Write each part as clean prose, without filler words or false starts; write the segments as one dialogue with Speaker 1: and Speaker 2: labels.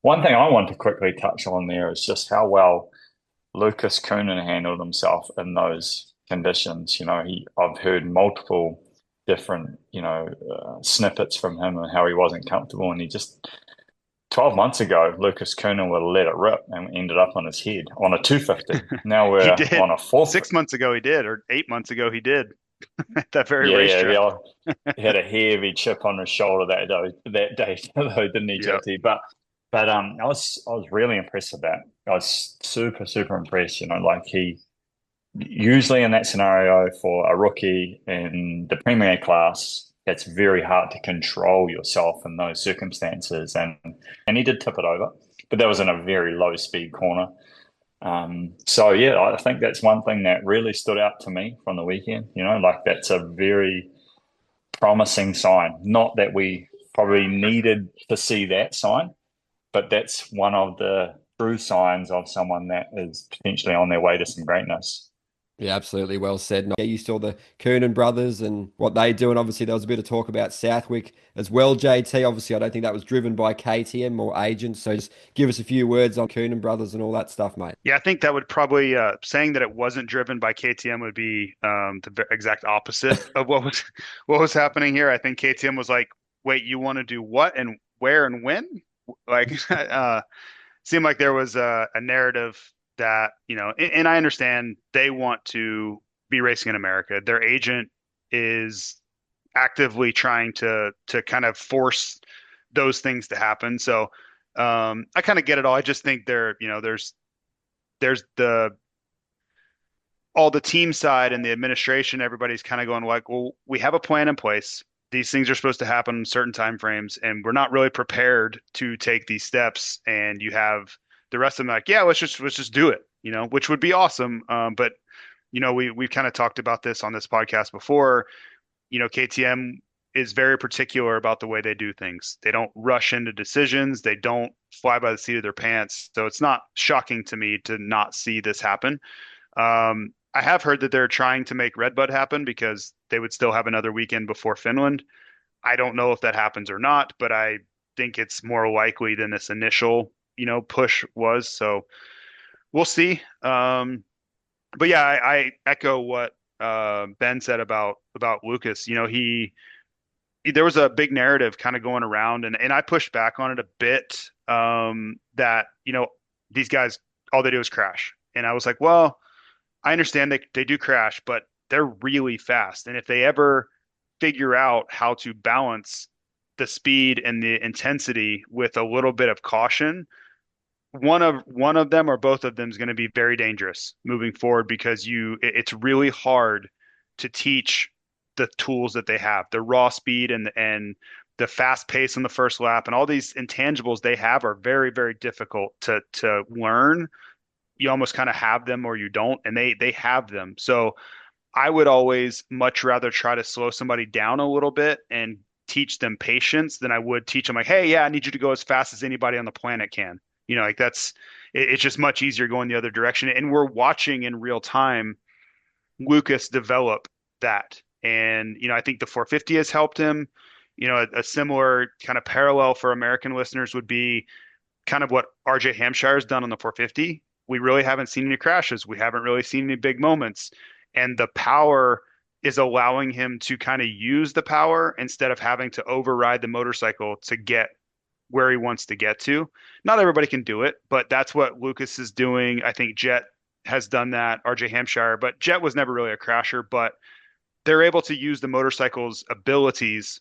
Speaker 1: One thing I want to quickly touch on there is just how well Lucas Coenen handled himself in those conditions. I've heard multiple different, snippets from him and how he wasn't comfortable. And he just, 12 months ago, Lucas Coenen would have let it rip and ended up on his head on a 250. Now
Speaker 2: He
Speaker 1: we're
Speaker 2: did.
Speaker 1: on a fourth.
Speaker 2: 6 months ago he did, or 8 months ago he did at that very
Speaker 1: Yeah, yeah,
Speaker 2: racetrack.
Speaker 1: yeah. He had a heavy chip on his shoulder that day, though, didn't he,
Speaker 2: Yeah.
Speaker 1: JT? But I was really impressed with that. I was super, super impressed. Like he usually in that scenario for a rookie in the Premier class, it's very hard to control yourself in those circumstances. And he did tip it over, but that was in a very low speed corner. So yeah, I think that's one thing that really stood out to me from the weekend. Like that's a very promising sign. Not that we probably needed to see that sign, but that's one of the true signs of someone that is potentially on their way to some greatness.
Speaker 2: Yeah, absolutely. Well said. And yeah, you saw the Coenen brothers and what they do. And obviously, there was a bit of talk about Southwick as well, JT. Obviously, I don't think that was driven by KTM or agents. So just give us a few words on Coenen brothers and all that stuff, mate. Yeah, I think that would probably saying that it wasn't driven by KTM would be the exact opposite of what was happening here. I think KTM was like, "Wait, you want to do what and where and when?" Like, seemed like there was a narrative that, and I understand they want to be racing in America. Their agent is actively trying to kind of force those things to happen. So I kind of get it all. I just think there's the all the team side and the administration, everybody's kind of going like, well, we have a plan in place. These things are supposed to happen in certain time frames, and we're not really prepared to take these steps. And you have the rest of them like, yeah, let's just do it, which would be awesome. But we've kind of talked about this on this podcast before. KTM is very particular about the way they do things. They don't rush into decisions. They don't fly by the seat of their pants. So it's not shocking to me to not see this happen. I have heard that they're trying to make Redbud happen because they would still have another weekend before Finland. I don't know if that happens or not, but I think it's more likely than this initial, push was. So we'll see. But yeah, I echo what Ben said about Lucas. There was a big narrative kind of going around, and I pushed back on it a bit. That these guys all they do is crash, and I was like, well. I understand they do crash, but they're really fast. And if they ever figure out how to balance the speed and the intensity with a little bit of caution, one of them or both of them is going to be very dangerous moving forward because it's really hard to teach the tools that they have, the raw speed and the fast pace on the first lap and all these intangibles they have are very, very difficult to learn. You almost kind of have them or you don't, and they have them. So I would always much rather try to slow somebody down a little bit and teach them patience than I would teach them like, hey, yeah, I need you to go as fast as anybody on the planet can. Like it's just much easier going the other direction. And we're watching in real time Lucas develop that. And, I think the 450 has helped him. A similar kind of parallel for American listeners would be kind of what RJ Hampshire has done on the 450. We really haven't seen any crashes. We haven't really seen any big moments. And the power is allowing him to kind of use the power instead of having to override the motorcycle to get where he wants to get to. Not everybody can do it, but that's what Lucas is doing. I think Jet has done that, RJ Hampshire, but Jet was never really a crasher, but they're able to use the motorcycle's abilities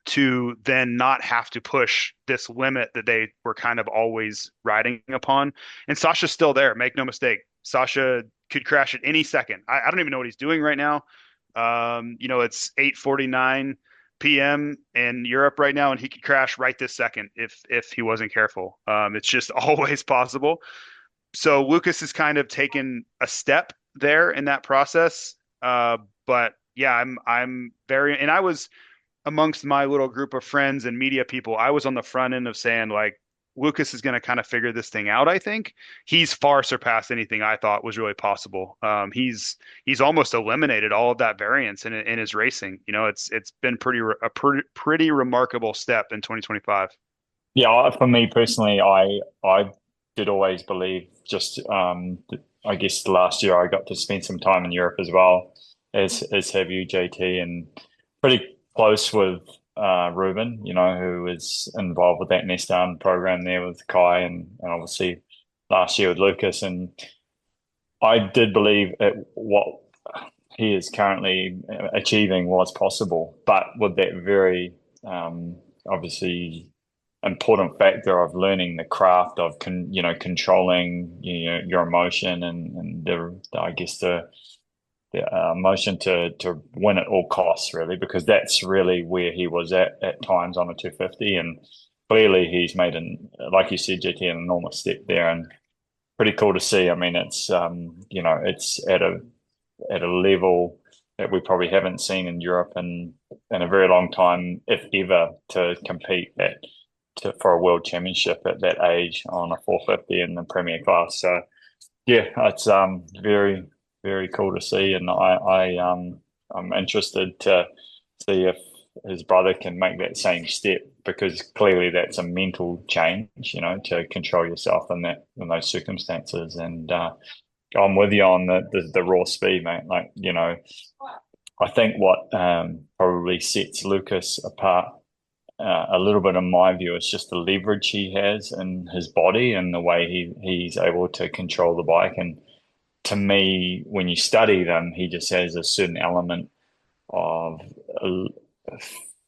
Speaker 2: to then not have to push this limit that they were kind of always riding upon. And Sasha's still there. Make no mistake. Sasha could crash at any second. I don't even know what he's doing right now. It's 8:49 p.m. in Europe right now, and he could crash right this second if he wasn't careful. It's just always possible. So Lucas has kind of taken a step there in that process. But yeah, I'm very, and I was amongst my little group of friends and media people, I was on the front end of saying like Lucas is going to kind of figure this thing out. I think he's far surpassed anything I thought was really possible. He's almost eliminated all of that variance in his racing. It's been pretty a pretty remarkable step in 2025.
Speaker 1: Yeah, for me personally, I did always believe just I guess last year I got to spend some time in Europe as well, as have you, JT, and pretty close with Ruben, who was involved with that Nest Down program there with Kai and obviously last year with Lucas. And I did believe what he is currently achieving was possible, but with that very obviously important factor of learning the craft of controlling your emotion and I guess the emotion to win at all costs, really, because that's really where he was at times on a 250. And clearly he's made like you said, JT, an enormous step there, and pretty cool to see. I mean, it's at a level that we probably haven't seen in Europe in a very long time, if ever, to compete for a world championship at that age on a 450 in the premier class. So yeah, it's very, very cool to see, and I'm interested to see if his brother can make that same step, because clearly that's a mental change, to control yourself in those circumstances. And I'm with you on the raw speed, mate. Like, I think what probably sets Lucas apart a little bit, in my view, is just the leverage he has in his body and the way he's able to control the bike. And to me, when you study them, he just has a certain element of a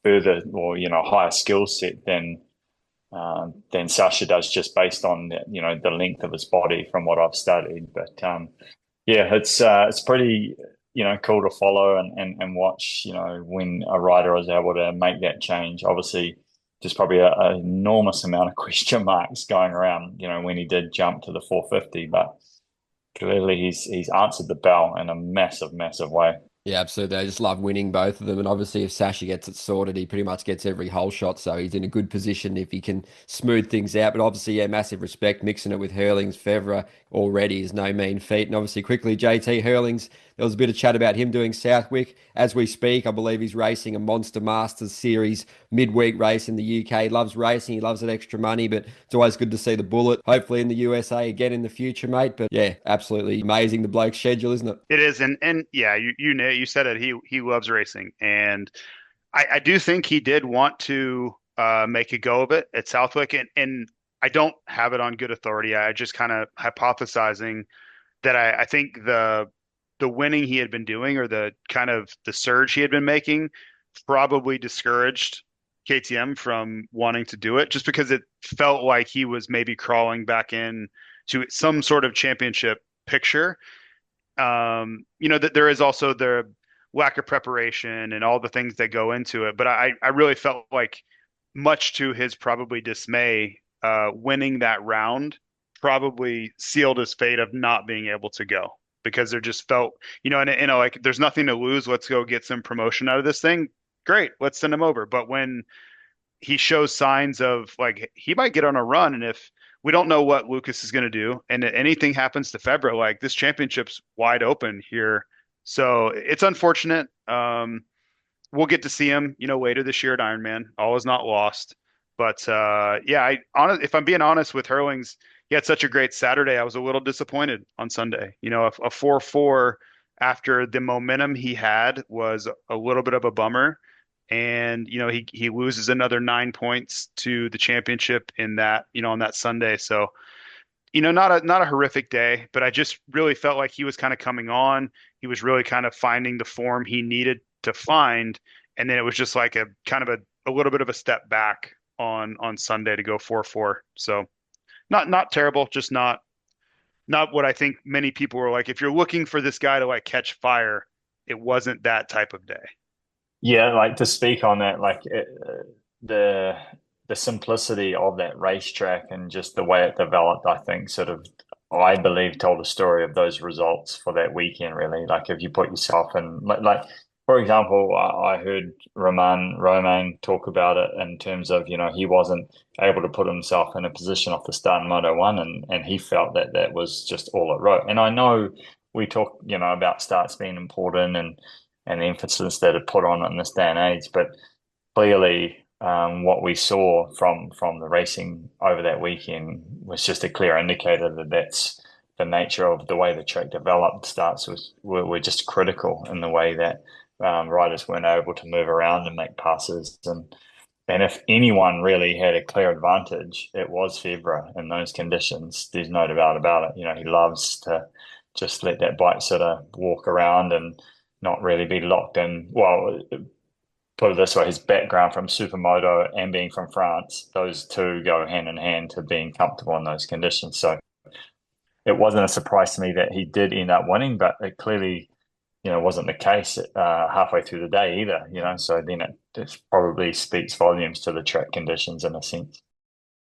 Speaker 1: further or higher skill set than Sasha does, just based on the length of his body from what I've studied. But yeah, it's pretty cool to follow and watch, when a rider is able to make that change. Obviously, there's probably an enormous amount of question marks going around, when he did jump to the 450, but clearly he's answered the bell in a massive, massive way.
Speaker 2: Yeah, absolutely. I just love winning both of them. And obviously, if Sasha gets it sorted, he pretty much gets every hole shot. So he's in a good position if he can smooth things out. But obviously, yeah, massive respect. Mixing it with Herlings, Fevra already is no mean feat. And obviously, quickly, JT Herlings, there was a bit of chat about him doing Southwick. As we speak, I believe he's racing a Monster Masters Series midweek race in the UK. He loves racing. He loves that extra money, but it's always good to see the bullet. Hopefully in the USA again in the future, mate. But yeah, absolutely amazing the bloke's schedule, isn't it?
Speaker 3: It is, and yeah, you said it. He loves racing, and I do think he did want to make a go of it at Southwick, and I don't have it on good authority. I just kind of hypothesizing that I think the winning he had been doing, or the kind of the surge he had been making, probably discouraged KTM from wanting to do it, just because it felt like he was maybe crawling back in to some sort of championship picture. That there is also the lack of preparation and all the things that go into it. But I really felt like, much to his probably dismay, winning that round probably sealed his fate of not being able to go, because there just felt, like there's nothing to lose. Let's go get some promotion out of this thing. Great, let's send him over. But when he shows signs of, like, he might get on a run, and if we don't know what Lucas is going to do, and anything happens to Febra, like, this championship's wide open here. So it's unfortunate. We'll get to see him, later this year at Ironman. All is not lost. But yeah, if I'm being honest with Herlings, he had such a great Saturday. I was a little disappointed on Sunday. A 4-4 after the momentum he had was a little bit of a bummer. And he loses another 9 points to the championship in that, on that Sunday. So, not a horrific day, but I just really felt like he was kind of coming on. He was really kind of finding the form he needed to find, and then it was just like a kind of a little bit of a step back on Sunday to go 4-4. So not terrible, just not what I think many people were like. If you're looking for this guy to, like, catch fire, it wasn't that type of day.
Speaker 1: Yeah, like, to speak on that, like, the the simplicity of that racetrack and just the way it developed, I think, I believe, told a story of those results for that weekend. Really, like, if you put yourself in, like, for example, I heard Romain talk about it in terms of, he wasn't able to put himself in a position off the start in Moto One, and he felt that was just all it wrote. And I know we talk, about starts being important and the emphasis that it put on it in this day and age, but clearly, what we saw from the racing over that weekend was just a clear indicator that that's the nature of the way the track developed. Starts were just critical in the way that riders weren't able to move around and make passes. And if anyone really had a clear advantage, it was Febvre in those conditions. There's no doubt about it. You know, he loves to just let that bike sort of walk around and not really be locked in. Well, put it this way, his background from Supermoto and being from France, those two go hand in hand to being comfortable in those conditions. So it wasn't a surprise to me that he did end up winning, but it clearly, wasn't the case halfway through the day either, So then it probably speaks volumes to the track conditions in a sense.